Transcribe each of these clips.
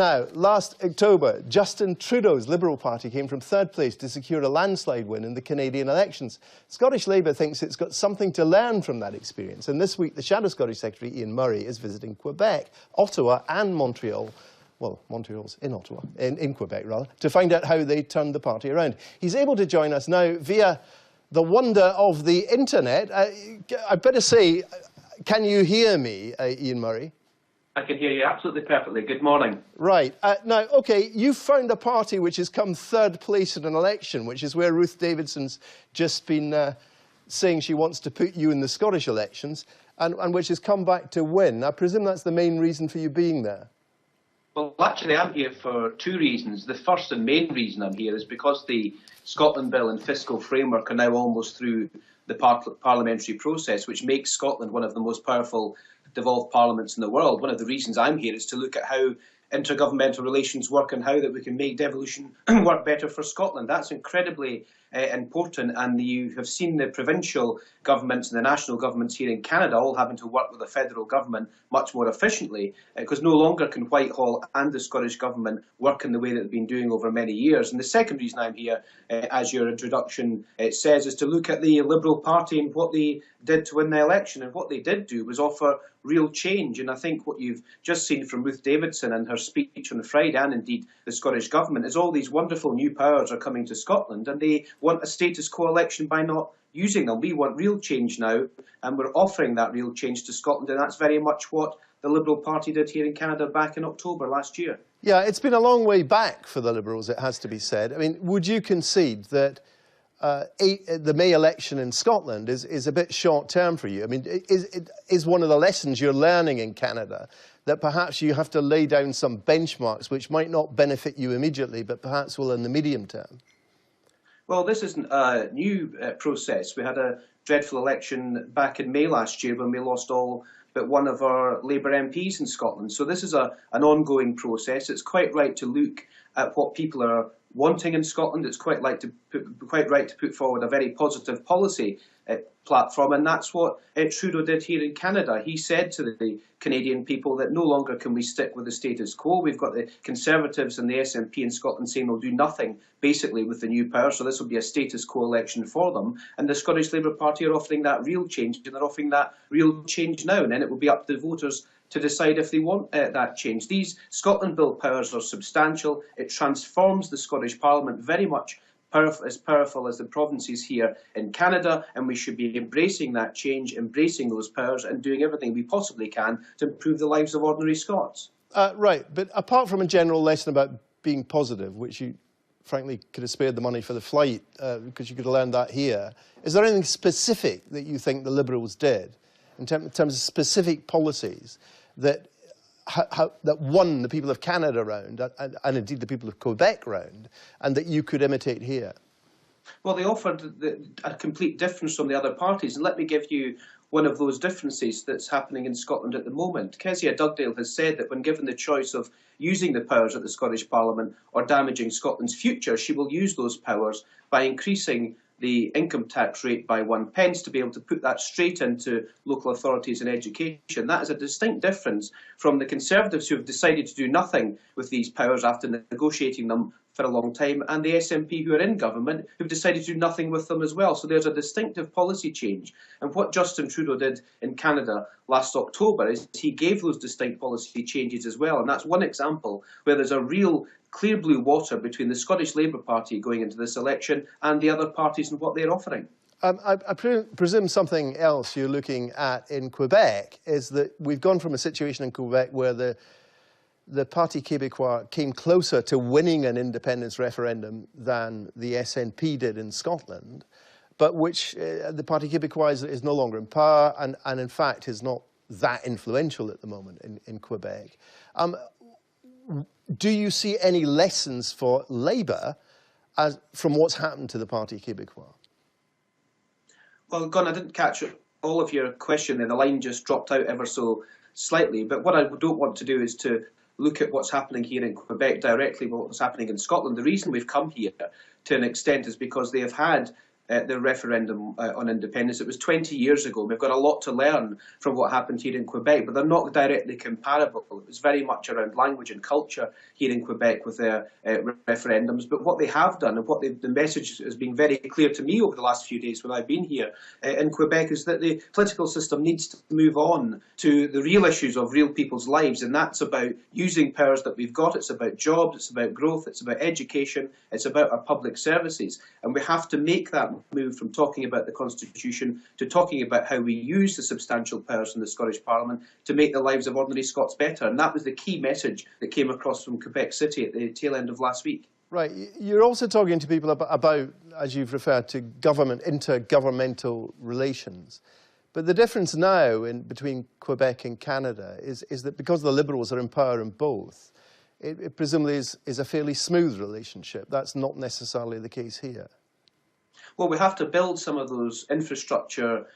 Now, last October, Justin Trudeau's Liberal Party came from third place to secure a landslide win in the Canadian elections. Scottish Labour thinks it's got something to learn from that experience, and this week the Shadow Scottish Secretary Ian Murray is visiting Quebec, Ottawa and Montreal. Well, Montreal's in Ottawa, in Quebec rather, to find out how they turned the party around. He's able to join us now via the wonder of the internet. I better say, can you hear me, Ian Murray? I can hear you absolutely perfectly. Good morning. Right. Now, OK, you've found a party which has come third place in an election, which is where Ruth Davidson's just been saying she wants to put you in the Scottish elections, and which has come back to win. I presume that's the main reason for you being there. Well, actually, I'm here for two reasons. The first and main reason I'm here is because the Scotland Bill and fiscal framework are now almost through the parliamentary process, which makes Scotland one of the most powerful devolved parliaments in the world. One of the reasons I'm here is to look at how intergovernmental relations work and how that we can make devolution work better for Scotland. That's incredibly important, and you have seen the provincial governments and the national governments here in Canada all having to work with the federal government much more efficiently, because no longer can Whitehall and the Scottish government work in the way that they've been doing over many years. And the second reason I'm here, as your introduction says, is to look at the Liberal Party and what they did to win the election. And what they did do was offer real change. And I think what you've just seen from Ruth Davidson and her speech on Friday, and indeed the Scottish government, is all these wonderful new powers are coming to Scotland, and they want a status quo election by not using them. We want real change now, and we're offering that real change to Scotland, and that's very much what the Liberal Party did here in Canada back in October last year. Yeah, it's been a long way back for the Liberals, it has to be said. I mean, would you concede that the May election in Scotland is a bit short-term for you? I mean, is one of the lessons you're learning in Canada that perhaps you have to lay down some benchmarks which might not benefit you immediately, but perhaps will in the medium term? Well, this isn't a new process. We had a dreadful election back in May last year when we lost all but one of our Labour MPs in Scotland. So this is an ongoing process. It's quite right to look at what people are wanting in Scotland. It's quite right to put forward a very positive policy platform, and that's what Trudeau did here in Canada. He said to the Canadian people that no longer can we stick with the status quo. We've got the Conservatives and the SNP in Scotland saying they'll do nothing, basically, with the new power, so this will be a status quo election for them. And the Scottish Labour Party are offering that real change, and they're offering that real change now, and then it will be up to the voters to decide if they want that change. These Scotland Bill powers are substantial. It transforms the Scottish Parliament very much as powerful as the provinces here in Canada, and we should be embracing that change, embracing those powers, and doing everything we possibly can to improve the lives of ordinary Scots. Right, but apart from a general lesson about being positive, which you frankly could have spared the money for the flight because you could have learned that here, is there anything specific that you think the Liberals did in terms of specific policies that that won the people of Canada round, and indeed the people of Quebec round, and that you could imitate here? Well, they offered a complete difference from the other parties, and let me give you one of those differences that's happening in Scotland at the moment. Kezia Dugdale has said that when given the choice of using the powers at the Scottish Parliament or damaging Scotland's future, she will use those powers by increasing the income tax rate by 1 pence to be able to put that straight into local authorities and education. That is a distinct difference from the Conservatives, who have decided to do nothing with these powers after negotiating them for a long time, and the SNP, who are in government, who've decided to do nothing with them as well. So there's a distinctive policy change. And what Justin Trudeau did in Canada last October is he gave those distinct policy changes as well. And that's one example where there's a real clear blue water between the Scottish Labour Party going into this election and the other parties and what they're offering. I presume something else you're looking at in Quebec is that we've gone from a situation in Quebec where the Parti Québécois came closer to winning an independence referendum than the SNP did in Scotland, but which the Parti Québécois is no longer in power and in fact is not that influential at the moment in Quebec. Do you see any lessons for Labour from what's happened to the Parti Québécois? Well, Gordon, I didn't catch all of your question there. The line just dropped out ever so slightly. But what I don't want to do is to look at what's happening here in Quebec directly with what's happening in Scotland. The reason we've come here to an extent is because they have had the referendum on independence. It was 20 years ago. We've got a lot to learn from what happened here in Quebec, but they're not directly comparable. It was very much around language and culture here in Quebec with their referendums. But what they have done, and what the message has been very clear to me over the last few days when I've been here in Quebec, is that the political system needs to move on to the real issues of real people's lives, and that's about using powers that we've got. It's about jobs, it's about growth, it's about education, it's about our public services. And we have to make that move from talking about the Constitution to talking about how we use the substantial powers in the Scottish Parliament to make the lives of ordinary Scots better. And that was the key message that came across from Quebec City at the tail end of last week. Right. You're also talking to people about, as you've referred to, intergovernmental relations. But the difference now between Quebec and Canada is that because the Liberals are in power in both, it presumably is a fairly smooth relationship. That's not necessarily the case here. Well, we have to build some of those infrastructure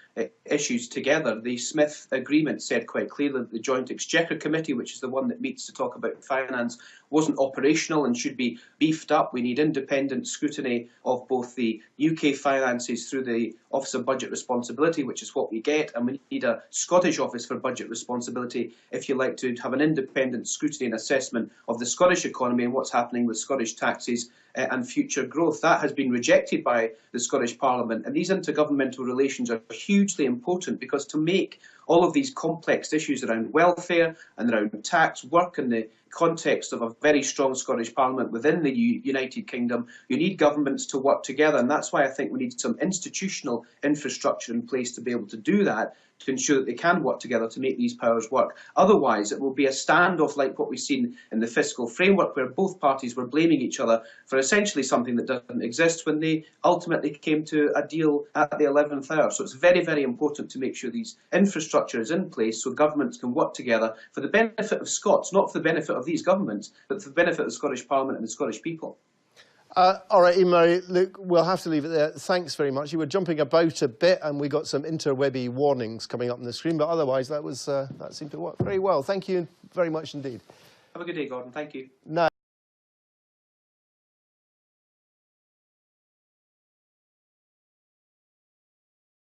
issues together. The Smith Agreement said quite clearly that the Joint Exchequer Committee, which is the one that meets to talk about finance, wasn't operational and should be beefed up. We need independent scrutiny of both the UK finances through the Office of Budget Responsibility, which is what we get, and we need a Scottish Office for Budget Responsibility, if you like, to have an independent scrutiny and assessment of the Scottish economy and what's happening with Scottish taxes and future growth. That has been rejected by the Scottish Parliament, and these intergovernmental relations are hugely important, because to make all of these complex issues around welfare and around tax work in the context of a very strong Scottish Parliament within the United Kingdom, you need governments to work together. And that's why I think we need some institutional infrastructure in place to be able to do that, to ensure that they can work together to make these powers work. Otherwise, it will be a standoff like what we've seen in the fiscal framework, where both parties were blaming each other for essentially something that doesn't exist when they ultimately came to a deal at the 11th hour. So it's very, very important to make sure these infrastructure is in place so governments can work together for the benefit of Scots, not for the benefit of these governments, but for the benefit of the Scottish Parliament and the Scottish people. All right, Ian-Marie, look, we'll have to leave it there. Thanks very much. You were jumping about a bit, and we got some interwebby warnings coming up on the screen, but otherwise that seemed to work very well. Thank you very much indeed. Have a good day, Gordon. Thank you. Now